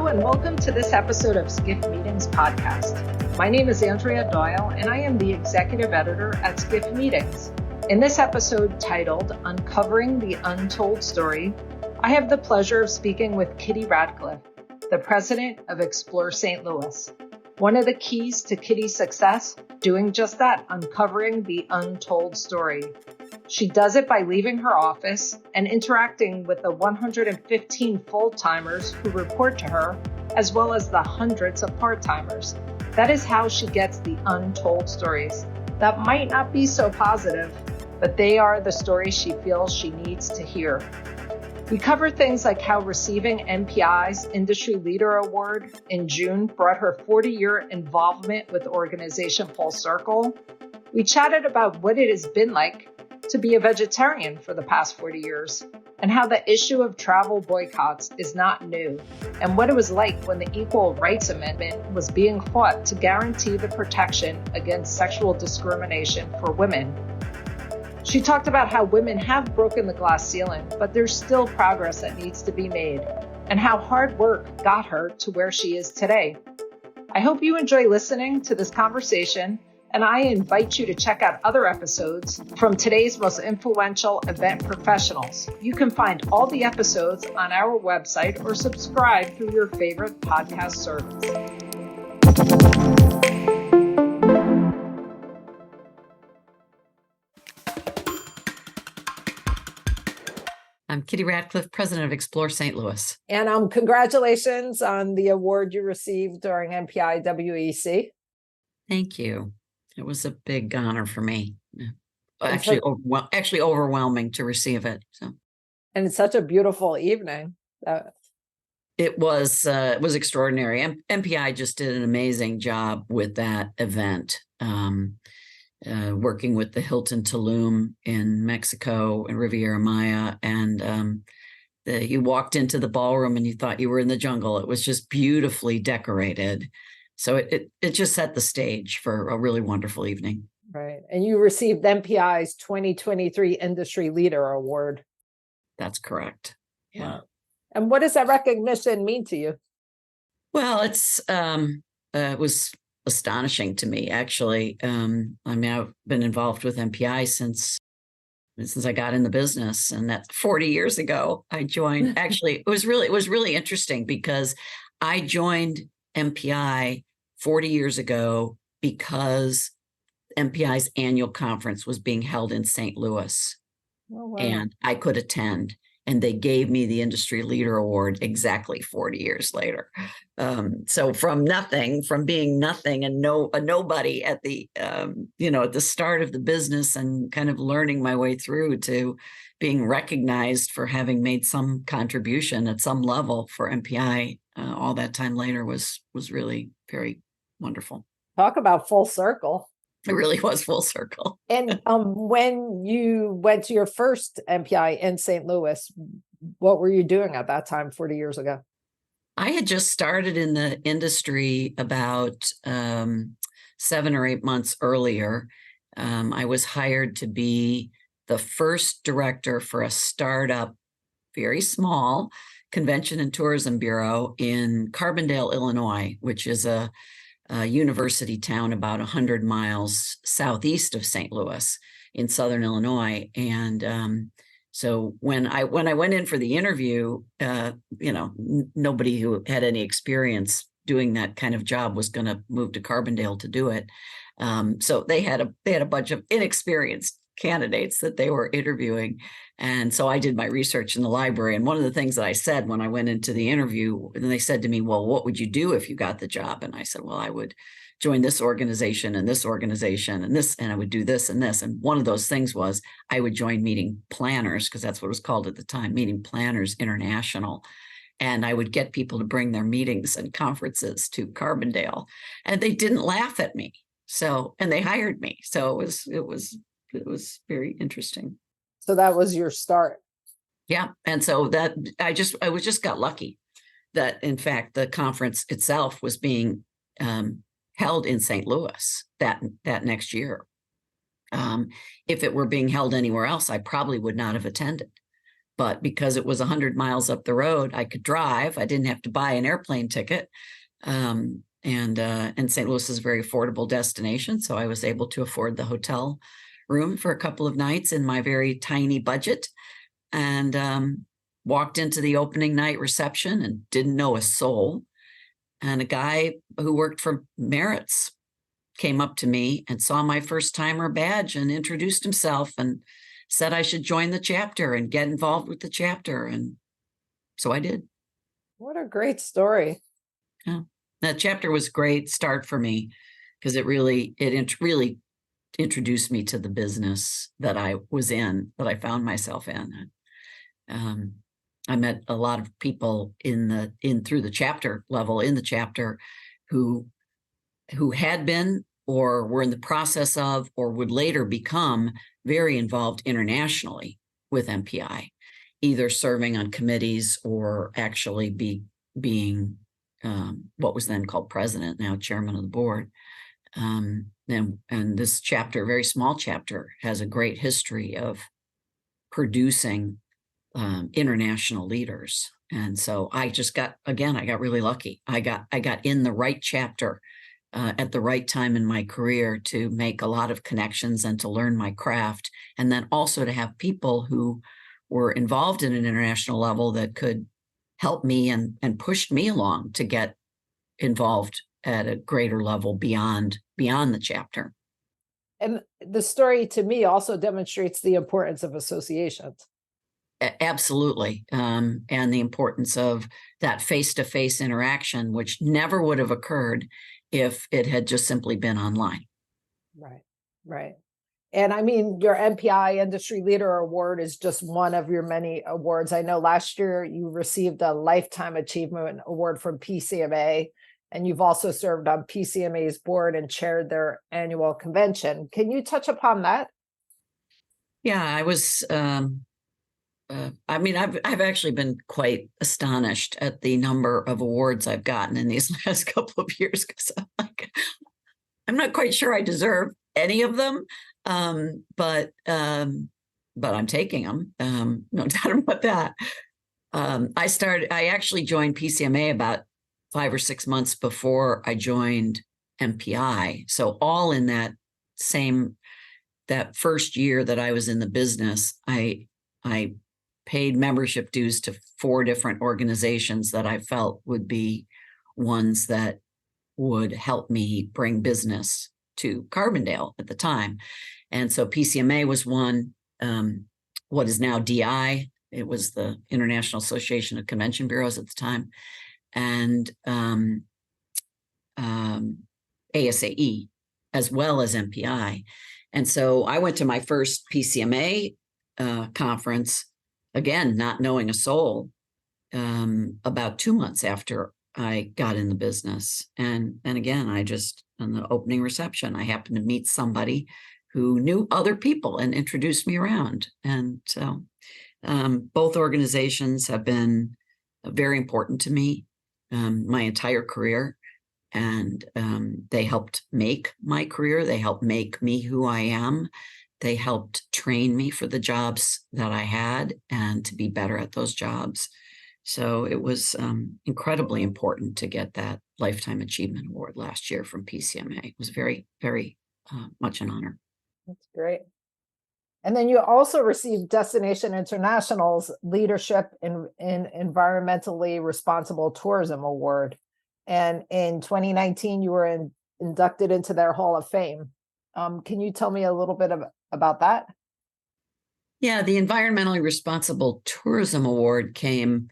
and welcome to this episode of Skiff Meetings podcast. My name is Andrea Doyle, and I am the executive editor at Skiff Meetings. In this episode titled Uncovering the Untold Story, I have the pleasure of speaking with Kitty Ratcliffe, the president of Explore St. Louis. One of the keys to Kitty's success, doing just that, uncovering the untold story. She does it by leaving her office and interacting with the 115 full-timers who report to her, as well as the hundreds of part-timers. That is how she gets the untold stories that might not be so positive, but they are the stories she feels she needs to hear. We cover things like how receiving MPI's Industry Leader Award in June brought her 40-year involvement with organization Full Circle. We chatted about what it has been like to be a vegetarian for the past 40 years, and how the issue of travel boycotts is not new, and what it was like when the Equal Rights Amendment was being fought to guarantee the protection against sexual discrimination for women. She talked about how women have broken the glass ceiling, but there's still progress that needs to be made, and how hard work got her to where she is today. I hope you enjoy listening to this conversation, and I invite you to check out other episodes from today's most influential event professionals. You can find all the episodes on our website or subscribe through your favorite podcast service. I'm Kitty Ratcliffe, president of Explore St. Louis. And congratulations on the award you received during MPI WEC. Thank you. It was a big honor for me. Actually overwhelming to receive it. So, and it's such a beautiful evening. It was extraordinary. MPI just did an amazing job with that event. Working with the Hilton Tulum in Mexico and Riviera Maya, and you walked into the ballroom and you thought you were in the jungle. It was just beautifully decorated. So it just set the stage for a really wonderful evening. Right. And you received MPI's 2023 Industry Leader Award. That's correct. Yeah. Wow. And what does that recognition mean to you? Well, it was astonishing to me, actually. I've been involved with MPI since I got in the business, and that's 40 years ago. I joined. Actually, it was really interesting because I joined MPI 40 years ago because MPI's annual conference was being held in St. Louis. Oh, wow. And I could attend, and they gave me the Industry Leader Award exactly 40 years later. So from being nothing and a nobody at the at the start of the business, and kind of learning my way through to being recognized for having made some contribution at some level for MPI all that time later was really very wonderful. Talk about full circle. It really was full circle. And when you went to your first MPI in St. Louis, what were you doing at that time 40 years ago? I had just started in the industry about 7 or 8 months earlier. I was hired to be the first director for a startup, very small convention and tourism bureau in Carbondale, Illinois, which is a university town about 100 miles southeast of St. Louis in southern Illinois. And so when I went in for the interview, nobody who had any experience doing that kind of job was going to move to Carbondale to do it. So they had a bunch of inexperienced candidates that they were interviewing. And so I did my research in the library. And one of the things that I said when I went into the interview, and they said to me, well, what would you do if you got the job? And I said, well, I would join this organization and this organization and this, and I would do this and this. And one of those things was I would join Meeting Planners, because that's what it was called at the time, Meeting Planners International. And I would get people to bring their meetings and conferences to Carbondale, and they didn't laugh at me. So, and they hired me. So it was very interesting. So that was your start. Yeah. And so that I just got lucky that, in fact, the conference itself was being held in St. Louis that next year. If it were being held anywhere else, I probably would not have attended. but because it was 100 miles up the road, I could drive. I didn't have to buy an airplane ticket. And St. Louis is a very affordable destination, so I was able to afford the hotel room for a couple of nights in my very tiny budget, and walked into the opening night reception and didn't know a soul. And a guy who worked for Merritt's came up to me and saw my first timer badge and introduced himself and said I should join the chapter and get involved with the chapter. And so I did. What a great story. Yeah. That chapter was a great start for me because it really introduced me to the business that I was in, that I found myself in. I met a lot of people through the chapter level in the chapter who had been or were in the process of or would later become very involved internationally with MPI, either serving on committees or actually being what was then called president, now chairman of the board. And this chapter, very small chapter, has a great history of producing international leaders. And so I got really lucky. I got in the right chapter at the right time in my career to make a lot of connections and to learn my craft. And then also to have people who were involved in an international level that could help me and pushed me along to get involved at a greater level beyond the chapter. And the story to me also demonstrates the importance of associations. Absolutely. And the importance of that face-to-face interaction, which never would have occurred if it had just simply been online. Right, right. And I mean, your MPI Industry Leader Award is just one of your many awards. I know last year you received a Lifetime Achievement Award from PCMA, and you've also served on PCMA's board and chaired their annual convention. Can you touch upon that? Yeah, I was. I've actually been quite astonished at the number of awards I've gotten in these last couple of years, because I'm not quite sure I deserve any of them, but I'm taking them. No doubt about that. I actually joined PCMA about 5 or 6 months before I joined MPI. So all in that first year that I was in the business, I paid membership dues to 4 different organizations that I felt would be ones that would help me bring business to Carbondale at the time. And so PCMA was one, what is now DI. It was the International Association of Convention Bureaus at the time, and ASAE, as well as MPI. And so I went to my first PCMA conference, again, not knowing a soul, about 2 months after I got in the business. And again, on the opening reception, I happened to meet somebody who knew other people and introduced me around. And so both organizations have been very important to me my entire career. And they helped make my career. They helped make me who I am. They helped train me for the jobs that I had and to be better at those jobs. So it was incredibly important to get that Lifetime Achievement Award last year from PCMA. It was very, very much an honor. That's great. And then you also received Destination International's Leadership in Environmentally Responsible Tourism Award. And in 2019, you were inducted into their Hall of Fame. Can you tell me a little bit about that? Yeah, the Environmentally Responsible Tourism Award came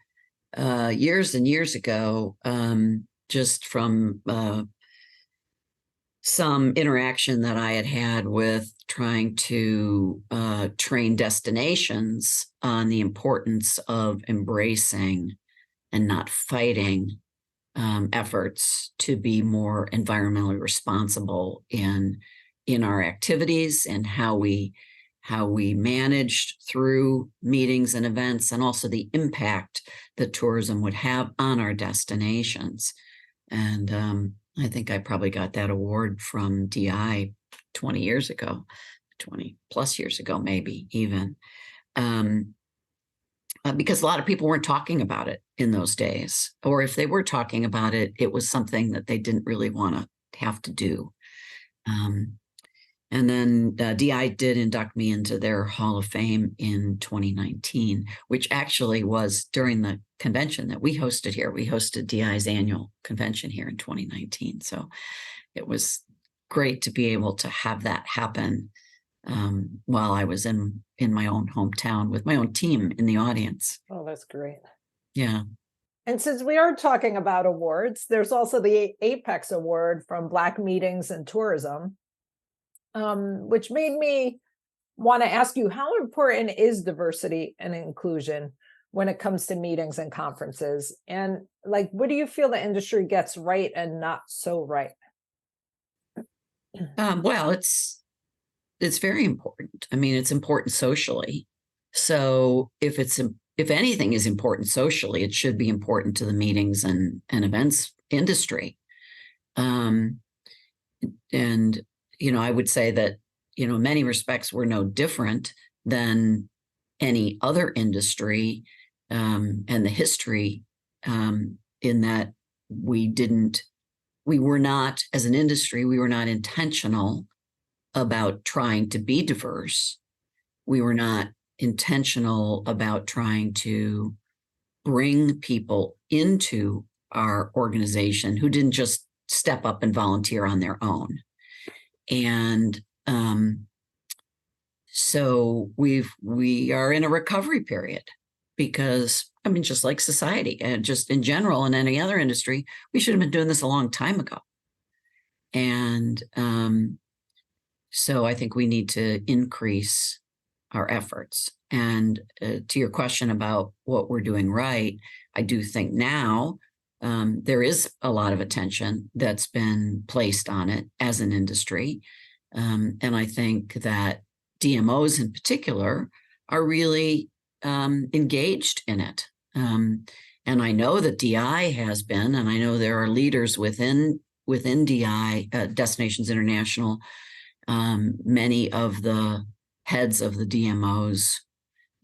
years and years ago, just from some interaction that I had with trying to train destinations on the importance of embracing and not fighting efforts to be more environmentally responsible in our activities and how we managed through meetings and events, and also the impact that tourism would have on our destinations. And I think I probably got that award from DI 20 years ago, 20 plus years ago, maybe even. because a lot of people weren't talking about it in those days, or if they were talking about it, it was something that they didn't really want to have to do. And then DI did induct me into their Hall of Fame in 2019, which actually was during the convention that we hosted here. We hosted DI's annual convention here in 2019. So it was great to be able to have that happen while I was in my own hometown with my own team in the audience. Oh, that's great. Yeah. And since we are talking about awards, there's also the Apex Award from Black Meetings and Tourism, which made me want to ask you, how important is diversity and inclusion when it comes to meetings and conferences? And like, what do you feel the industry gets right and not so right? Well, it's very important. I mean, it's important socially. So if anything is important socially, it should be important to the meetings and events industry. And I would say that in many respects we're no different than any other industry, and the history, in that we were not, as an industry, we were not intentional about trying to be diverse. We were not intentional about trying to bring people into our organization who didn't just step up and volunteer on their own. And so we are in a recovery period because, I mean, just like society and just in general in any other industry, we should have been doing this a long time ago. And so I think we need to increase our efforts. And to your question about what we're doing right, I do think now there is a lot of attention that's been placed on it as an industry. And I think that DMOs in particular are really engaged in it. And I know that DI has been, and I know there are leaders within DI, Destinations International. Many of the heads of the DMOs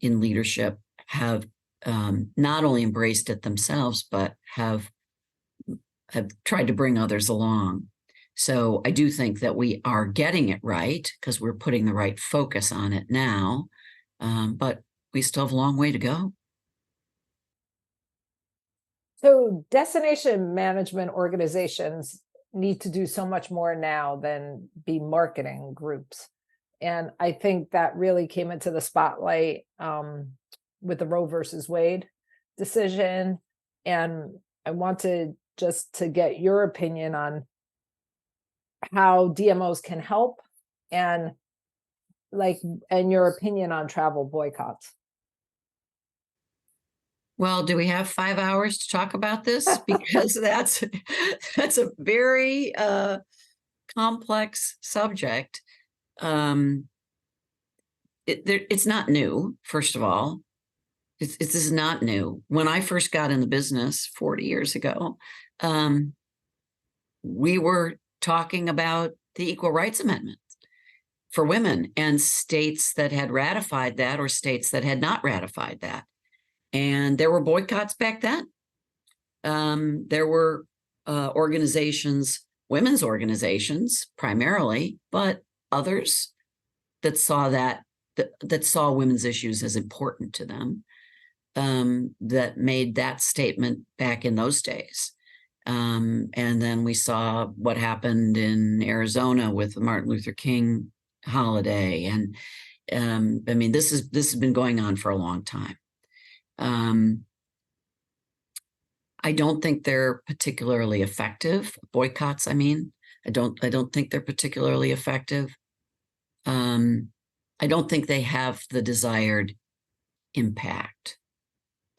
in leadership have not only embraced it themselves, but have tried to bring others along. So I do think that we are getting it right because we're putting the right focus on it now, but we still have a long way to go. So destination management organizations need to do so much more now than be marketing groups. And I think that really came into the spotlight with the Roe versus Wade decision. And I wanted just to get your opinion on how DMOs can help and your opinion on travel boycotts. Well, do we have 5 hours to talk about this? Because that's a very complex subject. It's not new, first of all. This is not new. When I first got in the business 40 years ago, we were talking about the Equal Rights Amendment for women and states that had ratified that or states that had not ratified that. And there were boycotts back then. There were organizations, women's organizations primarily, but others that saw that saw women's issues as important to them, that made that statement back in those days. And then we saw what happened in Arizona with the Martin Luther King holiday. And I mean, this has been going on for a long time. I don't think they're particularly effective. Boycotts, I mean, I don't think they're particularly effective. I don't think they have the desired impact.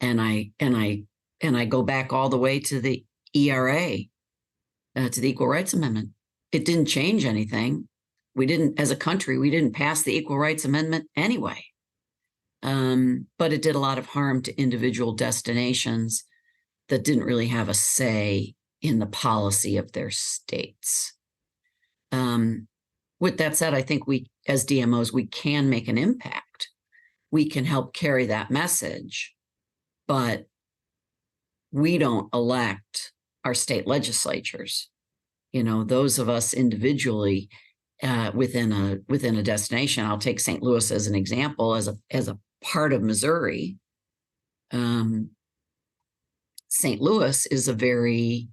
And I go back all the way to the ERA, to the Equal Rights Amendment. It didn't change anything. As a country, we didn't pass the Equal Rights Amendment anyway. But it did a lot of harm to individual destinations that didn't really have a say in the policy of their states. With that said, I think we, as DMOs, we can make an impact. We can help carry that message. but we don't elect our state legislatures. Those of us individually within a destination. I'll take St. Louis as an example, as a part of Missouri. St. Louis is a very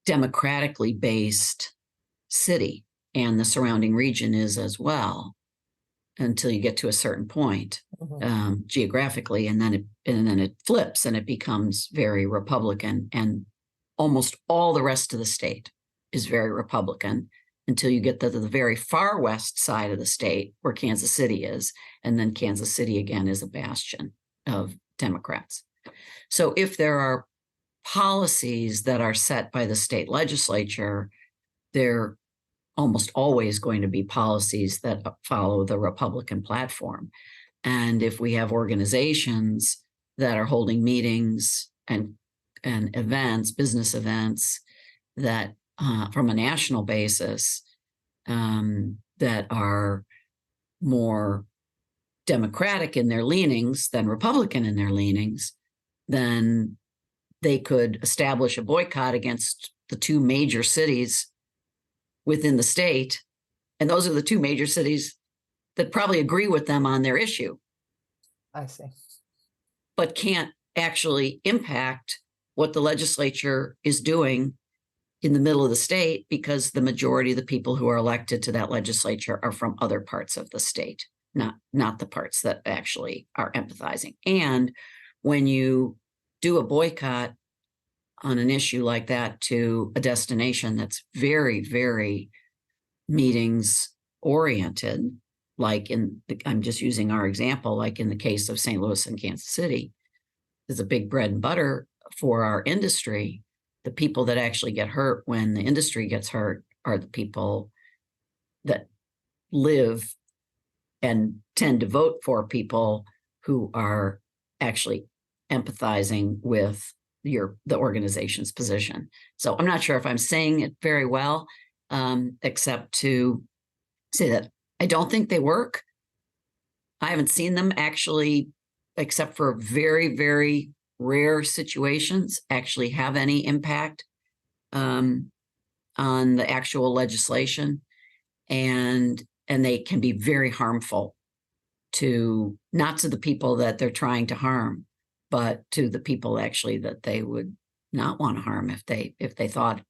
democratically based city, and the surrounding region is as well, until you get to a certain point geographically, and then it flips and it becomes very Republican, and almost all the rest of the state is very Republican until you get to the very far west side of the state where Kansas City is, and then Kansas City again is a bastion of Democrats. So if there are policies that are set by the state legislature, they're almost always going to be policies that follow the Republican platform. And if we have organizations that are holding meetings and events, business events, that from a national basis, that are more Democratic in their leanings than Republican in their leanings, then they could establish a boycott against the two major cities within the state. And those are the two major cities that probably agree with them on their issue. I see. But can't actually impact what the legislature is doing in the middle of the state, because the majority of the people who are elected to that legislature are from other parts of the state, not the parts that actually are empathizing. And when you do a boycott on an issue like that to a destination that's very, very meetings oriented, I'm just using our example, like in the case of St. Louis and Kansas City, is a big bread and butter for our industry. The people that actually get hurt when the industry gets hurt are the people that live and tend to vote for people who are actually empathizing with the organization's position. So I'm not sure if I'm saying it very well, except to say that I don't think they work. I haven't seen them actually, except for very, very rare situations, actually have any impact on the actual legislation, and they can be very harmful to, not to the people that they're trying to harm, but to the people actually that they would not want to harm if they thought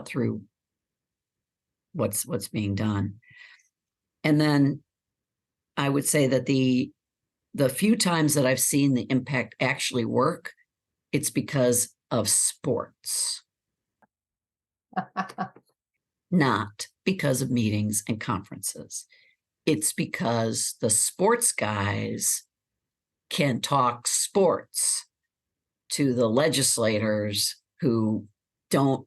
through what's being done. And then I would say that the few times that I've seen the impact actually work, it's because of sports, not because of meetings and conferences. It's because the sports guys can talk sports to the legislators who don't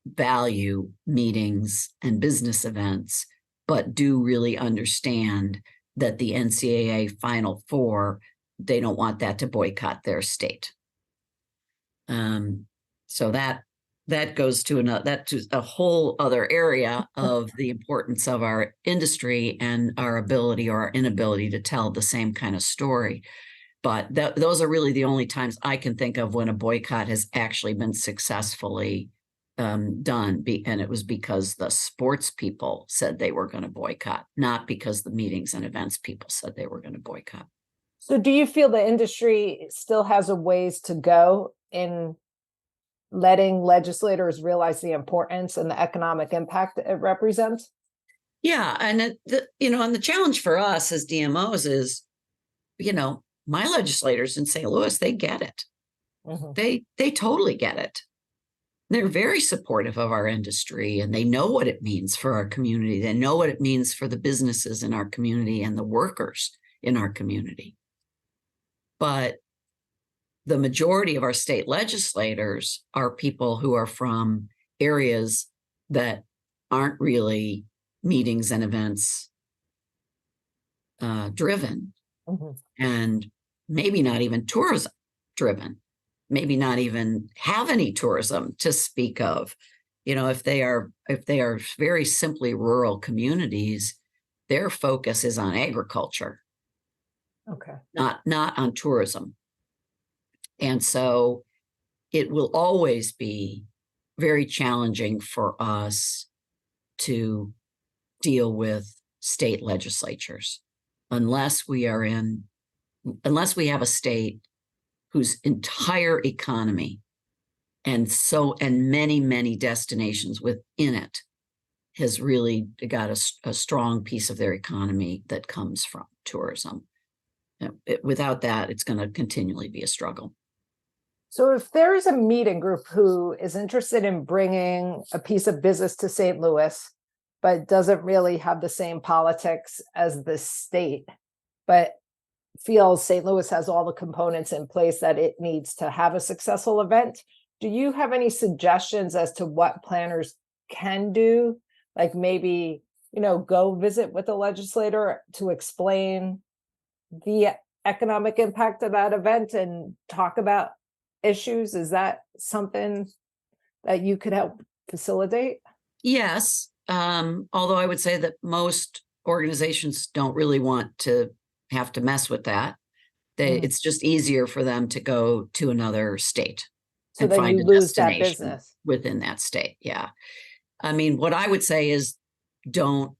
value meetings and business events, but do really understand that the NCAA Final Four, they don't want that to boycott their state. So that goes to a whole other area of the importance of our industry and our ability or our inability to tell the same kind of story. But those are really the only times I can think of when a boycott has actually been successfully done. And it was because the sports people said they were going to boycott, not because the meetings and events people said they were going to boycott. So do you feel the industry still has a ways to go in letting legislators realize the importance and the economic impact that it represents? Yeah. And and the challenge for us as DMOs is, my legislators in St. Louis, they get it. Mm-hmm. They totally get it. They're very supportive of our industry, and they know what it means for our community. They know what it means for the businesses in our community and the workers in our community. But the majority of our state legislators are people who are from areas that aren't really meetings and events driven, mm-hmm. and maybe not even tourism driven, maybe not even have any tourism to speak of. If they are very simply rural communities, their focus is on agriculture, okay, not on tourism. And so it will always be very challenging for us to deal with state legislatures unless we have a state whose entire economy and many destinations within it has really got a strong piece of their economy that comes from tourism. Without that, it's going to continually be a struggle. So if there is a meeting group who is interested in bringing a piece of business to St. Louis, but doesn't really have the same politics as the state, but feels St. Louis has all the components in place that it needs to have a successful event, do you have any suggestions as to what planners can do? Like maybe, go visit with the legislator to explain the economic impact of that event and talk about issues? Is that something that you could help facilitate? Yes. Although I would say that most organizations don't really want to have to mess with that. It's just easier for them to go to another state so and find you lose that business within that state. Yeah. I mean, what I would say is don't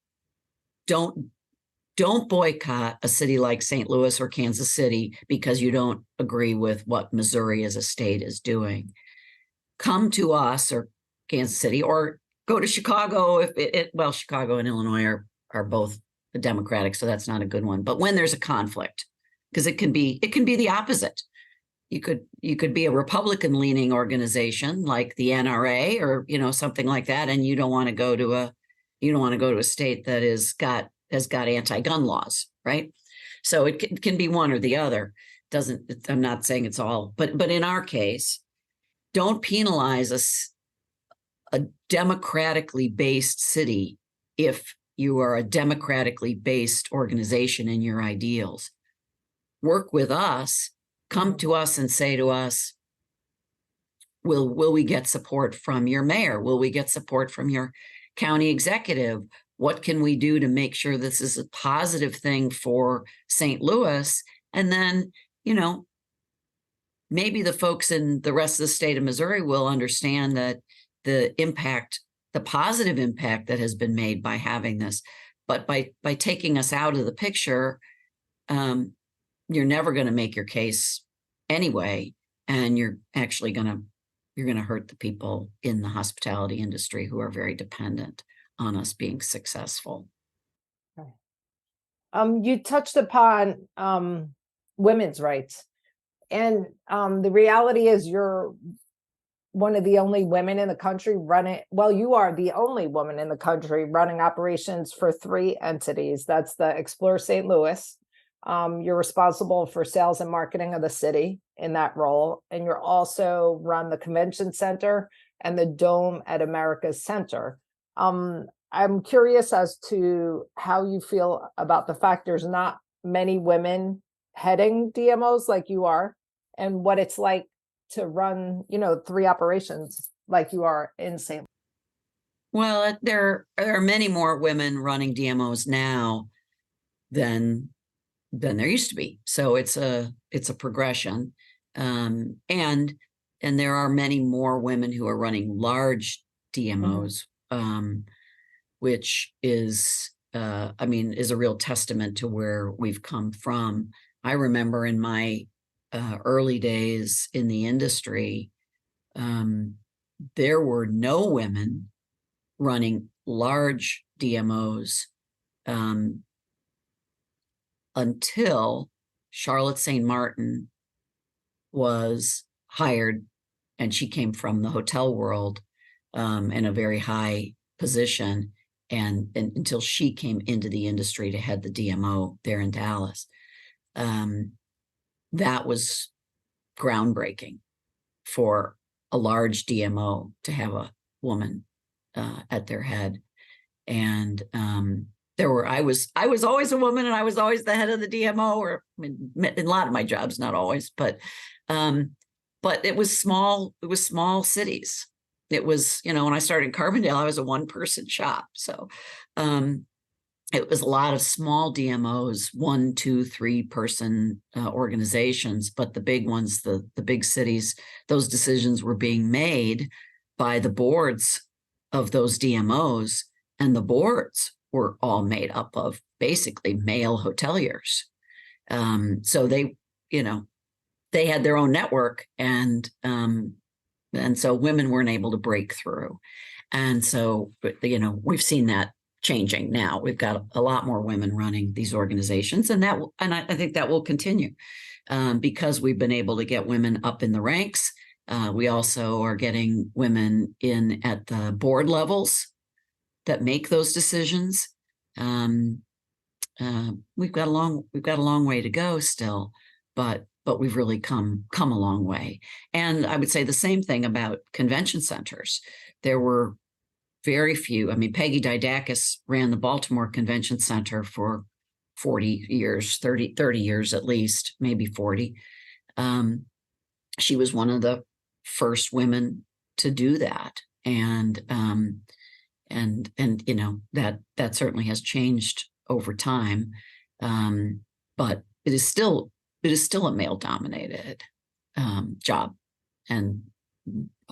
boycott a city like St. Louis or Kansas City because you don't agree with what Missouri as a state is doing. Come to us or Kansas City, or go to Chicago. Chicago and Illinois are both Democratic, so that's not a good one. But when there's a conflict, because it can be the opposite. You could be a Republican leaning organization like the NRA or something like that, and you don't want to go to a state that has got anti-gun laws, right? So it can be one or the other. I'm not saying it's all, but in our case, don't penalize a democratically based city if you are a democratically based organization in your ideals. Work with us, come to us and say to us, will we get support from your mayor? Will we get support from your county executive? What can we do to make sure this is a positive thing for St. Louis? And then, maybe the folks in the rest of the state of Missouri will understand that the positive impact that has been made by having this. But by taking us out of the picture, you're never going to make your case anyway, and you're actually going to hurt the people in the hospitality industry who are very dependent on us being successful. You touched upon women's rights, and the reality is you're one of the only women in the country you are the only woman in the country running operations for 3 entities. That's the Explore St. Louis. You're responsible for sales and marketing of the city in that role. And you're also run the convention center and the Dome at America's Center. I'm curious as to how you feel about the fact there's not many women heading DMOs like you are, and what it's like to run, 3 operations like you are in St. Well, there are many more women running DMOs now than there used to be. So it's a progression. And there are many more women who are running large DMOs, which is a real testament to where we've come from. I remember in my early days in the industry, there were no women running large DMOs until Charlotte St. Martin was hired, and she came from the hotel world in a very high position, and until she came into the industry to head the DMO there in Dallas. That was groundbreaking for a large DMO to have a woman at their head. And I was always a woman, and I was always the head of the DMO, in a lot of my jobs, not always, but it was small cities. It was, when I started in Carbondale, I was a 1-person shop. So it was a lot of small DMOs, 1, 2, 3-person organizations, but the big ones, the big cities, those decisions were being made by the boards of those DMOs, and the boards were all made up of basically male hoteliers. So they, they had their own network, and so women weren't able to break through. And so, we've seen that changing now. We've got a lot more women running these organizations, and I think that will continue because we've been able to get women up in the ranks. We also are getting women in at the board levels that make those decisions. We've got a long way to go still, but we've really come a long way. And I would say the same thing about convention centers. There were very few. I mean, Peggy Didakis ran the Baltimore Convention Center for 40 years, 30 years at least, maybe 40. She was one of the first women to do that. And that certainly has changed over time. But it is still a male dominated job. And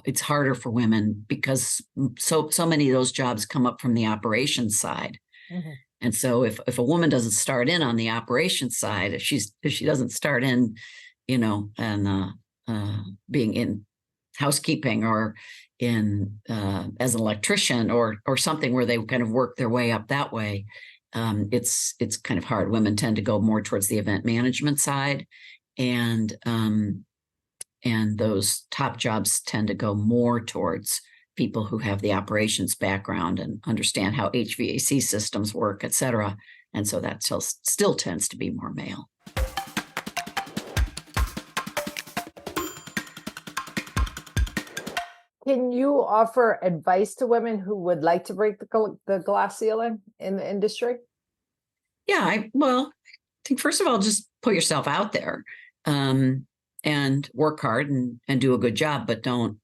it's harder for women because so many of those jobs come up from the operations side. Mm-hmm. And so if a woman doesn't start in on the operations side, if she doesn't start in, and being in housekeeping or in as an electrician or something where they kind of work their way up that way, it's kind of hard. Women tend to go more towards the event management side, and those top jobs tend to go more towards people who have the operations background and understand how HVAC systems work, et cetera. And so that still tends to be more male. Can you offer advice to women who would like to break the glass ceiling in the industry? Yeah, I think first of all, just put yourself out there and work hard and do a good job, but don't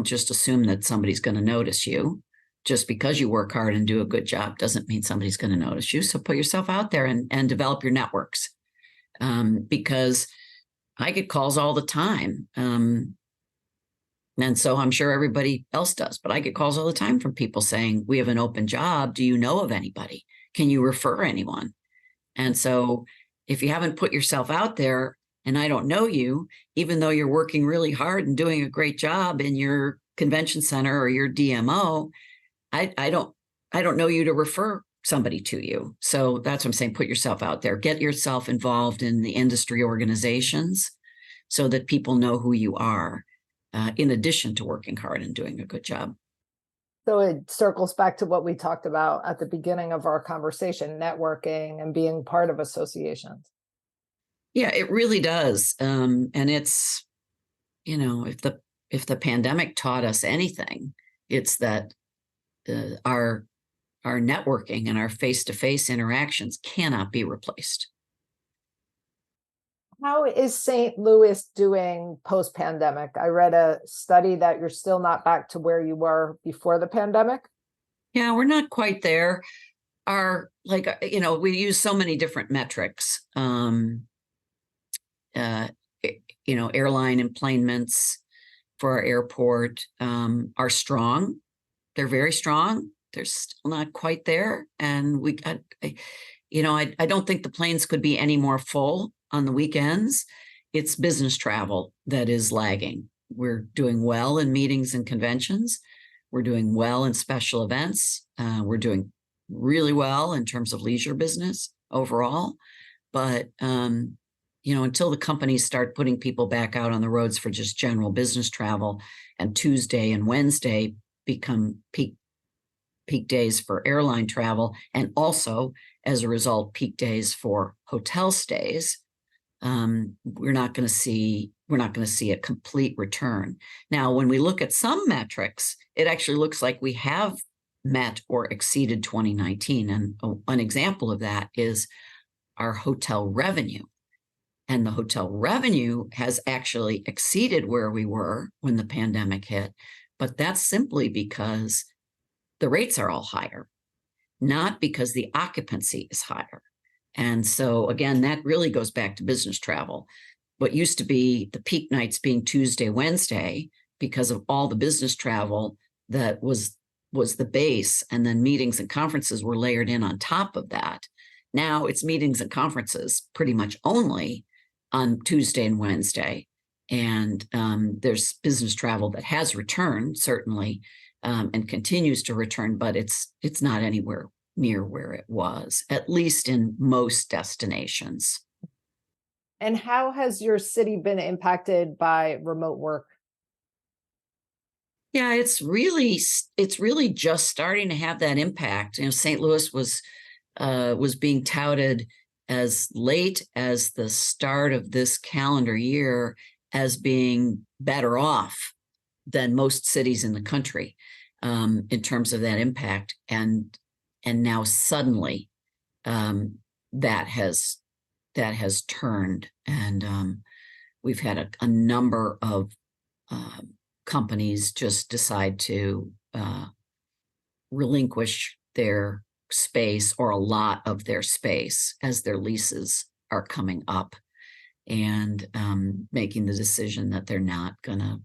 just assume that somebody's going to notice you. Just because you work hard and do a good job doesn't mean somebody's going to notice you. So put yourself out there and develop your networks, because I get calls all the time. And so I'm sure everybody else does, but I get calls all the time from people saying, we have an open job. Do you know of anybody? Can you refer anyone? And so if you haven't put yourself out there and I don't know you, even though you're working really hard and doing a great job in your convention center or your DMO, I don't know you to refer somebody to you. So that's what I'm saying. Put yourself out there, get yourself involved in the industry organizations so that people know who you are. In addition to working hard and doing a good job. So it circles back to what we talked about at the beginning of our conversation, networking and being part of associations. Yeah, it really does. And it's, if the pandemic taught us anything, it's that our networking and our face-to-face interactions cannot be replaced. How is St. Louis doing post-pandemic? I read a study that you're still not back to where you were before the pandemic. Yeah, we're not quite there. We use so many different metrics. Airline enplanements for our airport are strong. They're very strong. They're still not quite there. And I don't think the planes could be any more full on the weekends. It's business travel that is lagging. We're doing well in meetings and conventions. We're doing well in special events. We're doing really well in terms of leisure business overall. But, until the companies start putting people back out on the roads for just general business travel, and Tuesday and Wednesday become peak days for airline travel, and also as a result, peak days for hotel stays, we're not going to see a complete return. Now, when we look at some metrics, it actually looks like we have met or exceeded 2019. And an example of that is our hotel revenue. And the hotel revenue has actually exceeded where we were when the pandemic hit. But that's simply because the rates are all higher. not because the occupancy is higher. And so again, that really goes back to business travel. What used to be the peak nights being Tuesday, Wednesday, because of all the business travel that was the base, and then meetings and conferences were layered in on top of that. Now it's meetings and conferences pretty much only on Tuesday and Wednesday. And there's business travel that has returned, certainly, and continues to return, but it's not anywhere near where it was, at least in most destinations. And how has your city been impacted by remote work? Yeah, it's really just starting to have that impact. St. Louis was being touted as late as the start of this calendar year as being better off than most cities in the country in terms of that impact, and now suddenly that has turned, and we've had a number of companies just decide to relinquish their space, or a lot of their space, as their leases are coming up, and making the decision that they're not gonna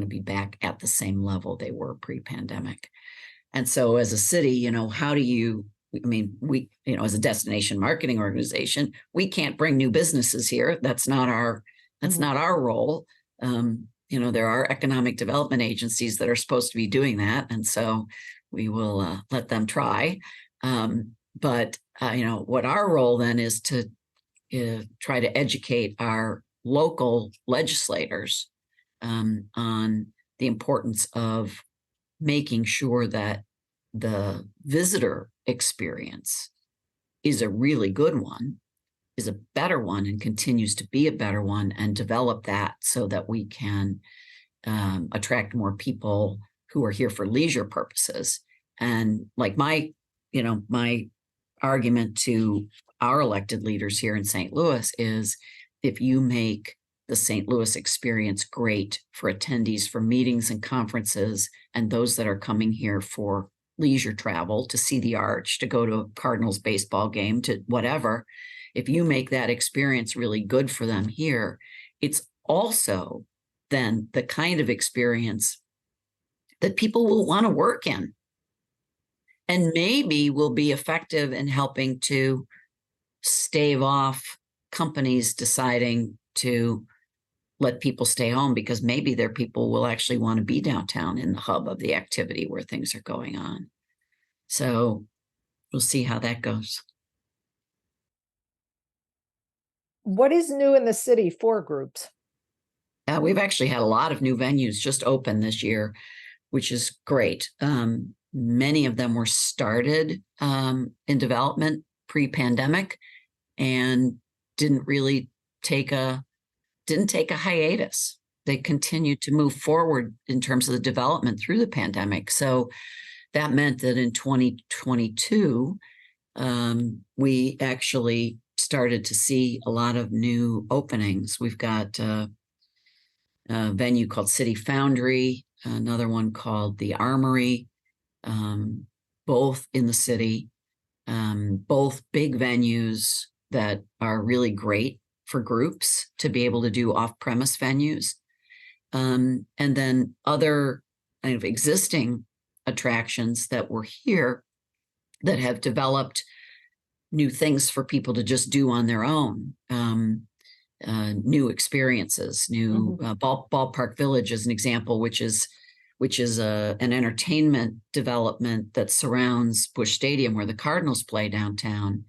be back at the same level they were pre-pandemic. And so as a city, how do you, we, as a destination marketing organization, we can't bring new businesses here. That's not our role. There are economic development agencies that are supposed to be doing that. And so we will let them try. But what our role then is to try to educate our local legislators on the importance of making sure that the visitor experience is a really good one, is a better one, and continues to be a better one, and develop that so that we can attract more people who are here for leisure purposes. And like my argument to our elected leaders here in St. Louis is, if you make the St. Louis experience great for attendees for meetings and conferences, and those that are coming here for leisure travel, to see the Arch, to go to a Cardinals baseball game, to whatever, if you make that experience really good for them here, it's also then the kind of experience that people will want to work in, and maybe will be effective in helping to stave off companies deciding to let people stay home, because maybe their people will actually want to be downtown in the hub of the activity where things are going on. So we'll see how that goes. What is new in the city for groups? We've actually had a lot of new venues just open this year, which is great. Many of them were started in development pre-pandemic and didn't take a hiatus. They continued to move forward in terms of the development through the pandemic. So that meant that in 2022, we actually started to see a lot of new openings. We've got a venue called City Foundry, another one called the Armory, both in the city, both big venues that are really great for groups to be able to do off-premise venues. And then other kind of existing attractions that were here that have developed new things for people to just do on their own. New experiences, new Ballpark Village is an example, which is an entertainment development that surrounds Busch Stadium, where the Cardinals play downtown.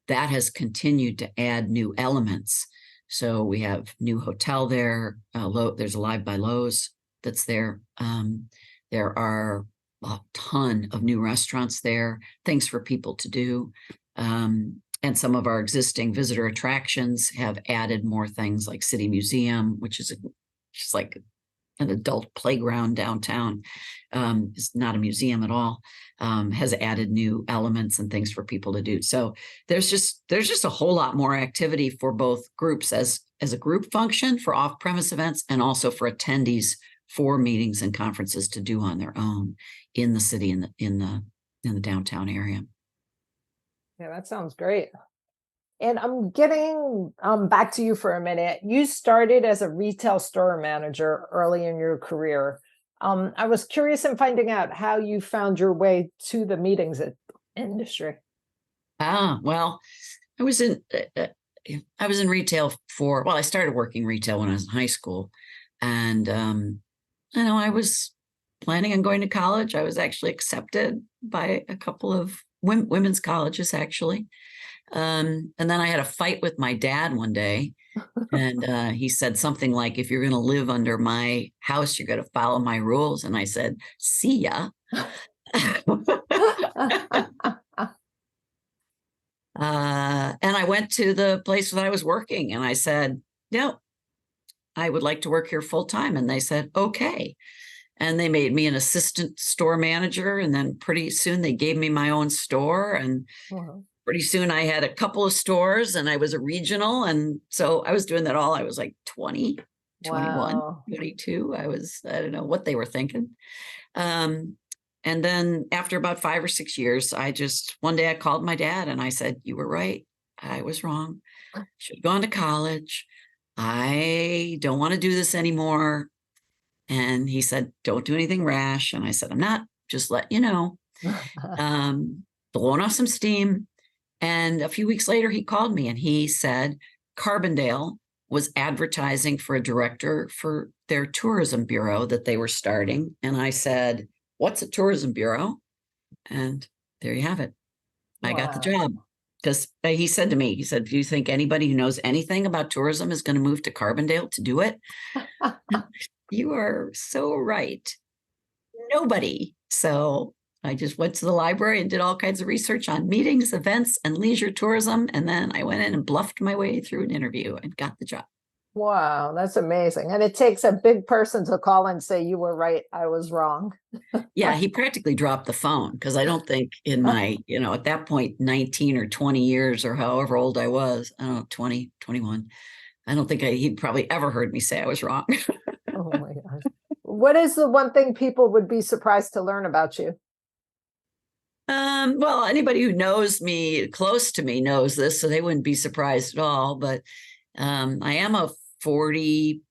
That has continued to add new elements. So we have new hotel there. There's a Live by Lowe's that's there. There are a ton of new restaurants there, things for people to do. And some of our existing visitor attractions have added more things, like City Museum, which is just like an adult playground downtown. It's not a museum at all. Has added new elements and things for people to do. So there's just a whole lot more activity for both groups as a group function for off-premise events, and also for attendees for meetings and conferences to do on their own in the city, in in the downtown area. Yeah, that sounds great. And I'm getting back to you for a minute. You started as a retail store manager early in your career. I was curious in finding out how you found your way to the meetings industry. Well, I was in I was in retail I started working retail when I was in high school, and I was planning on going to college. I was actually accepted by a couple of women's colleges, actually. And then I had a fight with my dad one day, and he said something like, "If you're going to live under my house, you're going to follow my rules." And I said, "See ya." And I went to the place that I was working, and I said, "No, I would like to work here full time." And they said, "Okay." And they made me an assistant store manager. And then pretty soon they gave me my own store. And pretty soon I had a couple of stores, and I was a regional. And so I was doing that all. I was like 20, 21, Wow. 22. I don't know what they were thinking. And then after about 5 or 6 years, one day I called my dad and I said, "You were right. I was wrong. Should have gone to college. I don't want to do this anymore." And he said, "Don't do anything rash." And I said, "I'm not, just let you know." Blowing off some steam. And a few weeks later, he called me and he said Carbondale was advertising for a director for their tourism bureau that they were starting. And I said, "What's a tourism bureau?" And there you have it. I got the job. Because he said to me, he said, "Do you think anybody who knows anything about tourism is going to move to Carbondale to do it?" You are so right. Nobody. So I just went to the library and did all kinds of research on meetings, events, and leisure tourism. And then I went in and bluffed my way through an interview and got the job. Wow, that's amazing. And it takes a big person to call and say, "You were right, I was wrong." Yeah, he practically dropped the phone, because I don't think in my, at that point, 19 or 20 years or however old I was, I don't know, 20, 21. I don't think he'd probably ever heard me say I was wrong. Oh my gosh. What is the one thing people would be surprised to learn about you? Well, anybody who knows me, close to me, knows this, so they wouldn't be surprised at all. But I am a 40+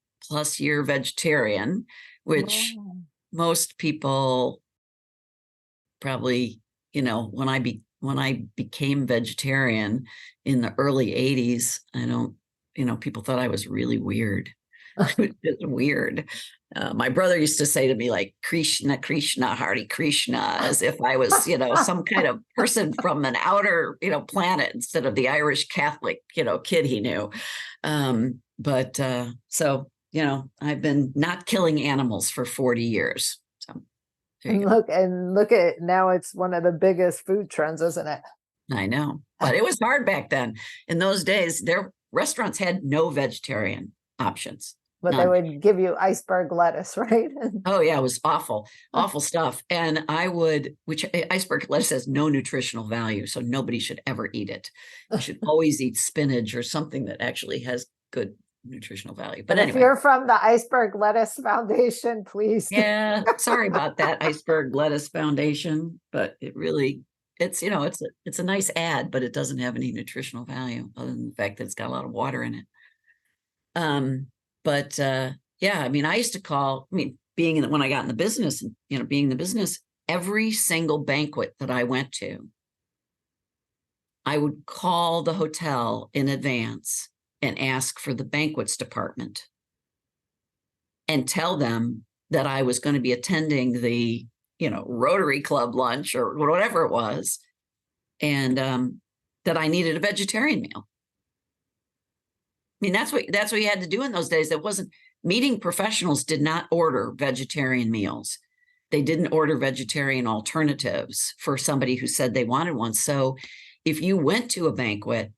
year vegetarian, which Wow. most people probably, when I became vegetarian in the early 80s, people thought I was really weird. It's weird. My brother used to say to me, like, "Krishna, Krishna, Hare Krishna," as if I was, some kind of person from an outer, planet, instead of the Irish Catholic, kid he knew. So, I've been not killing animals for 40 years. So there you go. And look at it now, it's one of the biggest food trends, isn't it? I know, but it was hard back then. In those days, their restaurants had no vegetarian options. But they None. would give you iceberg lettuce, right? Oh yeah, it was awful, awful stuff. And which iceberg lettuce has no nutritional value, so nobody should ever eat it. You should always eat spinach or something that actually has good nutritional value. But If anyway, you're from the Iceberg Lettuce Foundation, please. yeah, sorry about that, Iceberg Lettuce Foundation, but it's a nice ad, but it doesn't have any nutritional value other than the fact that it's got a lot of water in it. But yeah, I mean, when I got in the business, being in the business, every single banquet that I went to, I would call the hotel in advance and ask for the banquets department and tell them that I was going to be attending the, Rotary Club lunch or whatever it was, and that I needed a vegetarian meal. I mean, that's what you had to do in those days. Meeting professionals did not order vegetarian meals. They didn't order vegetarian alternatives for somebody who said they wanted one. So if you went to a banquet,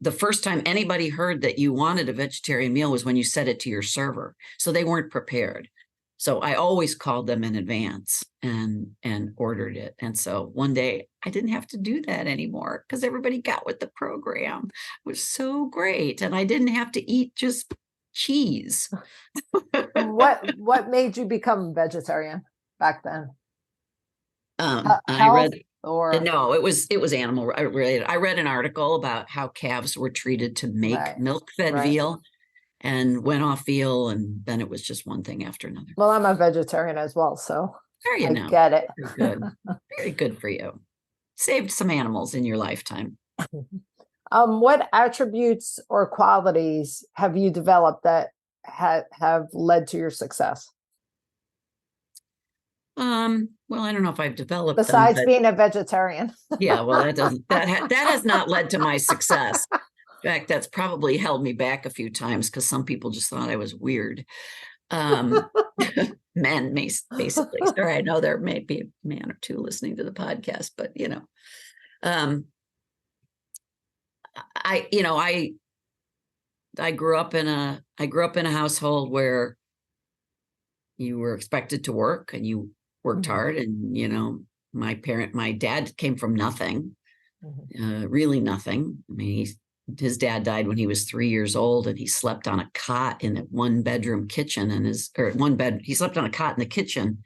the first time anybody heard that you wanted a vegetarian meal was when you said it to your server. So they weren't prepared. So I always called them in advance and ordered it. And so one day I didn't have to do that anymore because everybody got with the program. It was so great. And I didn't have to eat just cheese. What made you become vegetarian back then? I Health read, or no, it was animal related. I read an article about how calves were treated to make right, milk-fed right. veal, and went off veal, and then it was just one thing after another. Well, I'm a vegetarian as well, so There you I know. get it. Very good. Very good for you. Saved some animals in your lifetime. What attributes or qualities have you developed that have led to your success Well, I don't know if I've developed them, besides but being a vegetarian? yeah, well, that has not led to my success. In fact, that's probably held me back a few times because some people just thought I was weird. Men, basically. Sorry, I know there may be a man or two listening to the podcast, but I grew up in a household where you were expected to work and you worked Mhm. hard, and my dad came from nothing, Mhm. really nothing. I mean, his dad died when he was 3 years old, and he slept on a cot in a one-bedroom kitchen, and he slept on a cot in the kitchen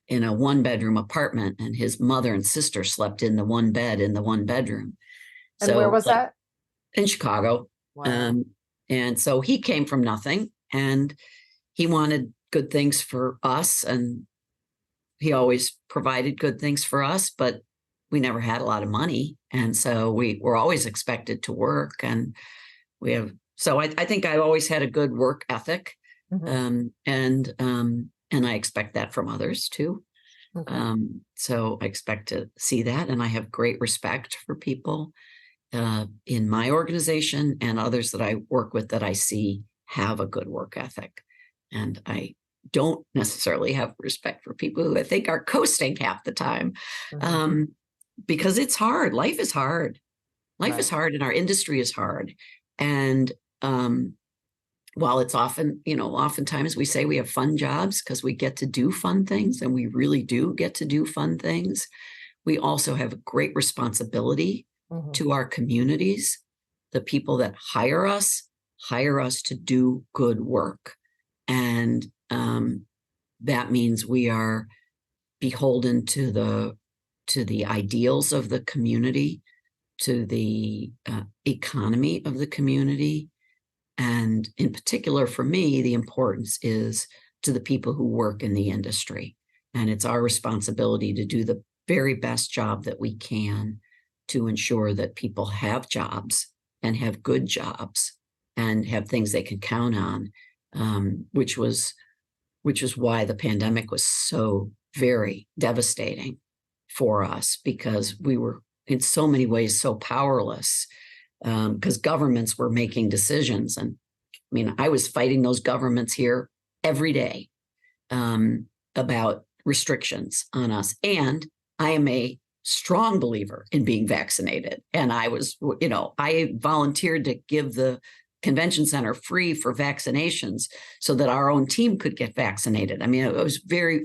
in a one-bedroom apartment, and his mother and sister slept in the one bed in the one bedroom. And where So, was like, that? in Chicago. Wow. And so he came from nothing, and he wanted good things for us, and he always provided good things for us, but we never had a lot of money. And so we were always expected to work. And I think I always had a good work ethic. Mhm. And I expect that from others too. Okay. So I expect to see that. And I have great respect for people in my organization and others that I work with that I see have a good work ethic. And I don't necessarily have respect for people who I think are coasting half the time, Mhm. um, because it's hard. Life is hard. Life is Right. hard, and our industry is hard. And while it's oftentimes we say we have fun jobs because we get to do fun things, and we really do get to do fun things, we also have a great responsibility Mhm. to our communities. The people that hire us to do good work. And that means we are beholden to the ideals of the community, to the economy of the community. And in particular, for me, the importance is to the people who work in the industry. And it's our responsibility to do the very best job that we can to ensure that people have jobs and have good jobs and have things they can count on, which is why the pandemic was so very devastating for us, because we were in so many ways so powerless, because governments were making decisions. And I mean, I was fighting those governments here every day, about restrictions on us. And I am a strong believer in being vaccinated. And I volunteered to give the convention center free for vaccinations so that our own team could get vaccinated. I mean,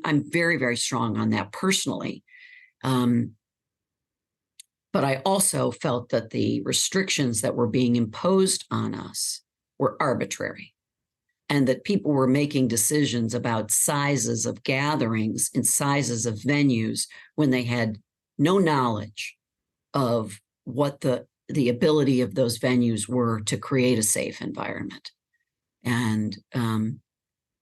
I'm very, very strong on that personally. But I also felt that the restrictions that were being imposed on us were arbitrary, and that people were making decisions about sizes of gatherings and sizes of venues when they had no knowledge of what the ability of those venues were to create a safe environment. And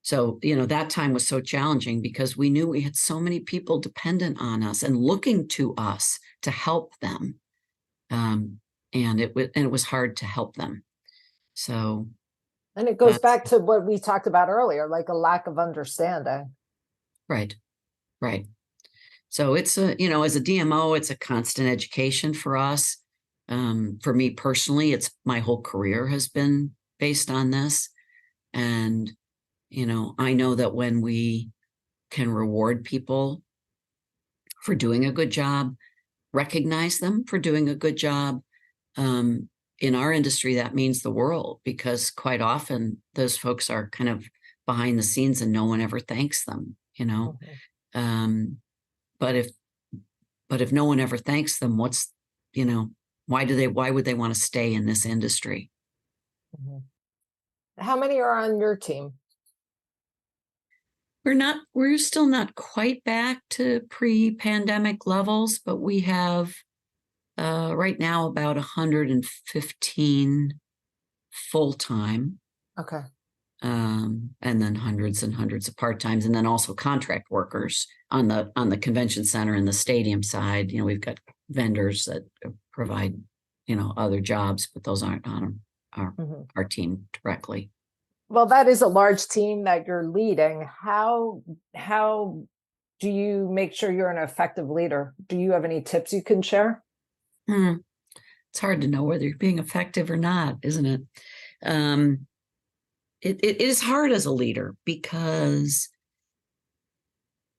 so, that time was so challenging because we knew we had so many people dependent on us and looking to us to help them. And it was hard to help them. So And it goes that's back to what we talked about earlier, like a lack of understanding. right. Right. So as a DMO, it's a constant education for us. For me personally, it's my whole career has been based on this. And, I know that when we can reward people for doing a good job, recognize them for doing a good job, um, in our industry, that means the world, because quite often those folks are kind of behind the scenes and no one ever thanks them, Mhm. Um, but if no one ever thanks them, you know, why would they want to stay in this industry? Mhm. How many are on your team? We're still not quite back to pre-pandemic levels, but we have right now about 115 full-time. Okay. And then hundreds and hundreds of part-times, and then also contract workers on the convention center and the stadium side. We've got vendors that provide, other jobs, but those aren't on our team directly. Well, that is a large team that you're leading. How do you make sure you're an effective leader? Do you have any tips you can share? It's hard to know whether you're being effective or not, isn't it? It is hard as a leader because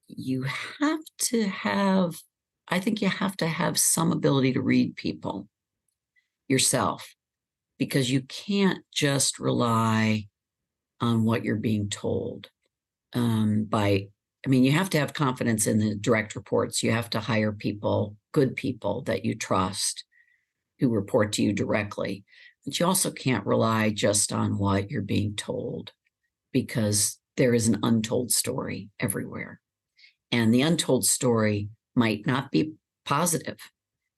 you have to have, I think you have to have some ability to read people yourself, because you can't just rely on what you're being told. You have to have confidence in the direct reports. You have to hire people, good people that you trust, who report to you directly. But you also can't rely just on what you're being told, because there is an untold story everywhere. And the untold story might not be positive.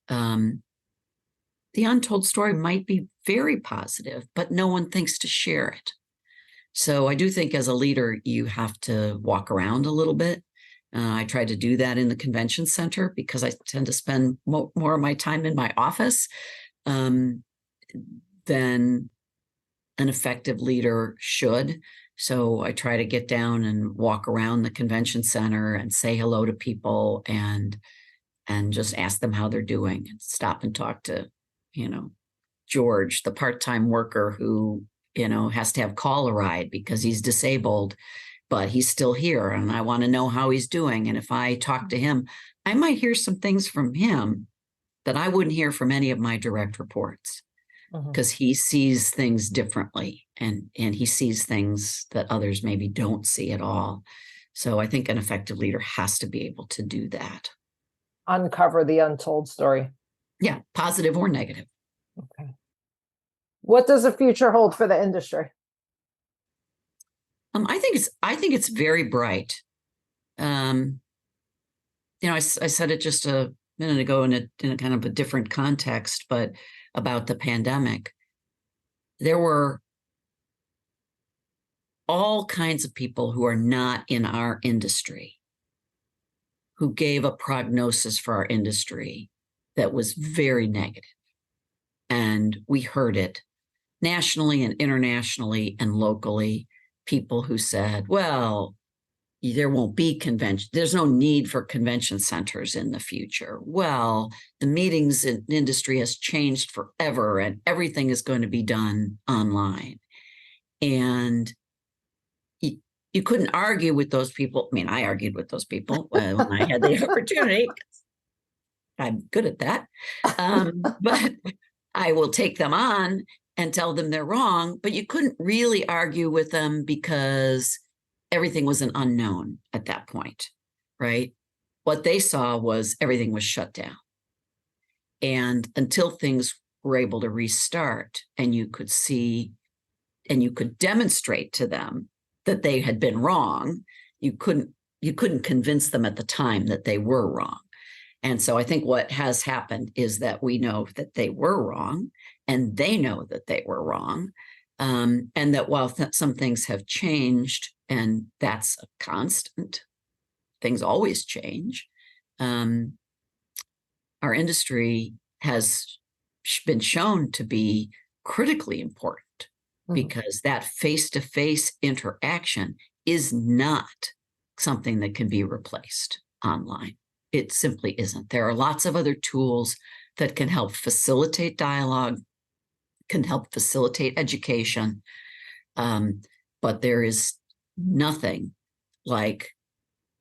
The untold story might be very positive, but no one thinks to share it. So I do think as a leader, you have to walk around a little bit. I try to do that in the convention center because I tend to spend more of my time in my office than an effective leader should. So I try to get down and walk around the convention center and say hello to people and just ask them how they're doing, and stop and talk to, George, the part-time worker who, has to have call a ride because he's disabled, but he's still here. And I want to know how he's doing. And if I talk to him, I might hear some things from him that I wouldn't hear from any of my direct reports, because he sees things differently, and he sees things that others maybe don't see at all. So I think an effective leader has to be able to do that. Uncover the untold story. Yeah, positive or negative. Okay. What does the future hold for the industry? I think it's very bright. I said it just a minute ago in a kind of a different context, but about the pandemic, there were all kinds of people who are not in our industry who gave a prognosis for our industry that was very negative. And we heard it nationally and internationally and locally. People who said, well, there won't be convention. There's no need for convention centers in the future. Well, the meetings industry has changed forever and everything is going to be done online. And you couldn't argue with those people. I mean, I argued with those people when I had the opportunity. I'm good at that. But I will take them on and tell them they're wrong. But you couldn't really argue with them because everything was an unknown at that point, right? What they saw was everything was shut down. And until things were able to restart and you could see and you could demonstrate to them that they had been wrong, you couldn't convince them at the time that they were wrong. And so I think what has happened is that we know that they were wrong, and they know that they were wrong. And that while some things have changed, and that's a constant, things always change, our industry has been shown to be critically important, because that face-to-face interaction is not something that can be replaced online. It simply isn't. There are lots of other tools that can help facilitate dialogue, can help facilitate education, but there is nothing like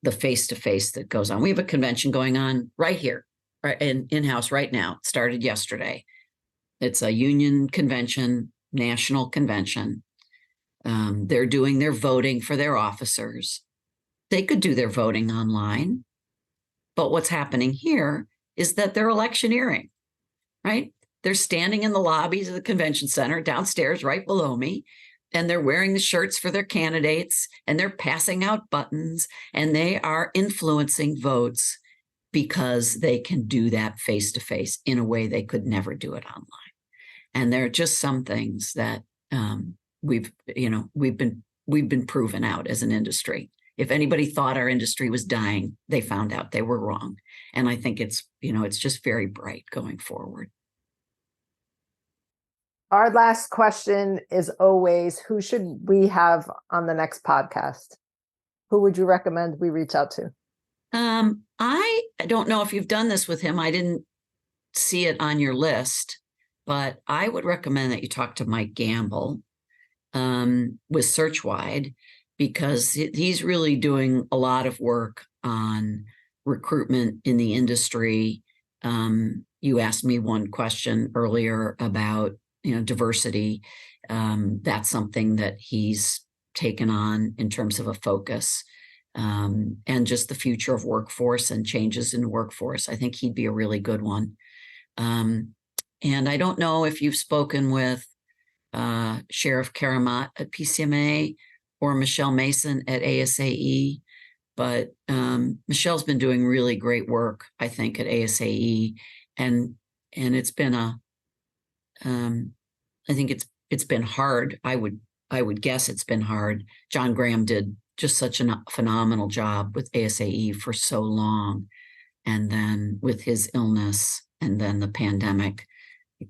the face-to-face that goes on. We have a convention going on right here, right in-house right now. It started yesterday. It's a union convention, national convention. They're doing their voting for their officers. They could do their voting online, but what's happening here is that they're electioneering, right? They're standing in the lobbies of the convention center downstairs right below me, and they're wearing the shirts for their candidates, and they're passing out buttons, and they are influencing votes because they can do that face to face in a way they could never do it online. And there are just some things that we've been proven out as an industry. If anybody thought our industry was dying, they found out they were wrong. And I think it's just very bright going forward. Our last question is always, who should we have on the next podcast? Who would you recommend we reach out to? I don't know if you've done this with him. I didn't see it on your list, but I would recommend that you talk to Mike Gamble with Searchwide, because he's really doing a lot of work on recruitment in the industry. You asked me one question earlier about diversity. That's something that he's taken on in terms of a focus, and just the future of workforce and changes in the workforce. I think he'd be a really good one. And I don't know if you've spoken with Sheriff Karamat at PCMA or Michelle Mason at ASAE, but Michelle's been doing really great work, I think, at ASAE, and it's been I think it's been hard. I would guess it's been hard. John Graham did just such a phenomenal job with ASAE for so long, and then with his illness and then the pandemic, I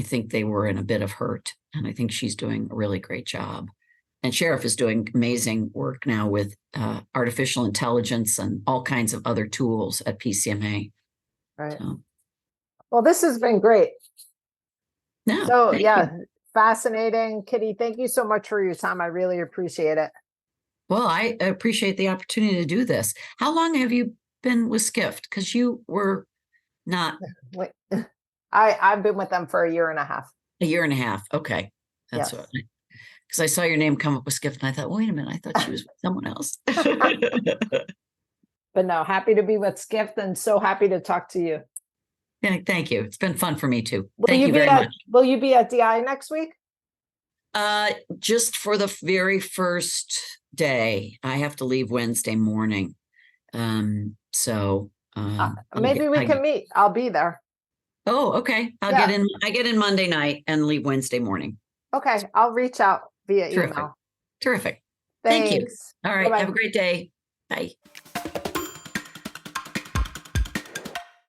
think they were in a bit of hurt, and I think she's doing a really great job. And Sheriff is doing amazing work now with artificial intelligence and all kinds of other tools at PCMA. Right. So, Well, this has been great. no, So thank yeah, you. fascinating. Kitty, thank you so much for your time. I really appreciate it. Well, I appreciate the opportunity to do this. How long have you been with Skift? Because you were not Wait, I've been with them for a year and a half. a year and a half. Okay. That's Yes. what, because I saw your name come up with Skift and I thought, wait a minute, I thought she was with someone else. But no, happy to be with Skift and so happy to talk to you. Yeah, thank you. It's been fun for me too. Will Thank you be very at, much. Will you be at DI next week? Just for the very first day. I have to leave Wednesday morning. So Maybe we can meet. I'll be there. Oh, okay. I get in Monday night and leave Wednesday morning. Okay, I'll reach out via Terrific. email. Terrific. Thanks. Thank you. All right. Bye-bye. Have a great day. Bye.